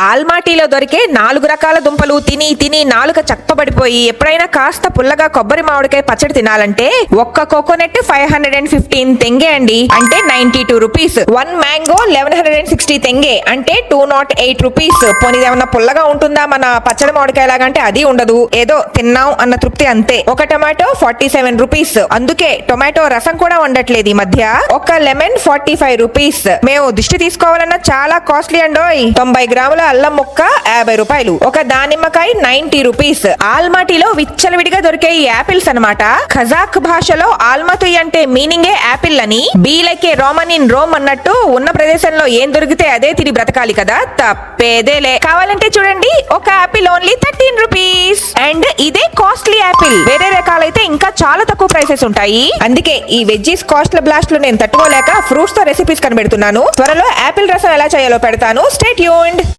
ఆల్మాటీలో దొరికే 4 రకాల దుంపలు తిని తిని నాలుక చప్పబడిపోయి ఎప్పుడైనా కాస్త పుల్లగా కొబ్బరి మామిడికాయ పచ్చడి తినాలంటే ఒక్క కోకోనట్ 515 తెంగే అండి, అంటే 92 రూపీస్. 1 మ్యాంగో 1160 తెంగే, అంటే 208 రూపీస్. పోనీదేమన్నా పుల్లగా ఉంటుందా మన పచ్చడి మామిడికాయ లాగా అంటే అది ఉండదు, ఏదో తిన్నాం అన్న తృప్తి అంతే. ఒక టొమాటో 47 రూపీస్, అందుకే టొమాటో రసం కూడా ఉండట్లేదు ఈ మధ్య. ఒక లెమన్ 45 రూపీస్. మేము దిష్టి తీసుకోవాలన్నా చాలా కాస్ట్లీ అండోయ్. 90 గ్రాముల అల్లం ముక్క 50 రూపాయలు. ఒక దానిమ్మకాయ 90 రూపీస్. ఆల్మాటీలో విచ్చలవిడిగా దొరికే ఈ యాపిల్స్ అన్నమాట. ఖజాక్ భాషలో ఆల్మతుయ్ అంటే మీనింగే యాపిల్ అని. బీలకే రోమన్ ఇన్ రోమ్ అన్నట్టు ఉన్న ప్రదేశంలో ఏం దొరికితే అదే తిని బ్రతకాలి కదా, తప్పేదేలే. కావాలంటే చూడండి, ఒక యాపిల్ ఓన్లీ 13 రూపీస్. అండ్ ఇదే కాస్ట్లీ యాపిల్. వేరే రకాలైతే ఇంకా చాలా తక్కువ ప్రైసెస్ ఉంటాయి. అందుకే ఈ వెజ్జీస్ కాస్ట్ల బ్లాస్ట్ లో నేను తట్టుకోలేక ఫ్రూట్స్ తో రెసిపీస్ కనిపెడుతున్నాను. త్వరలో యాపిల్ రసం ఎలా చేయాలో పెడతాను. Stay tuned.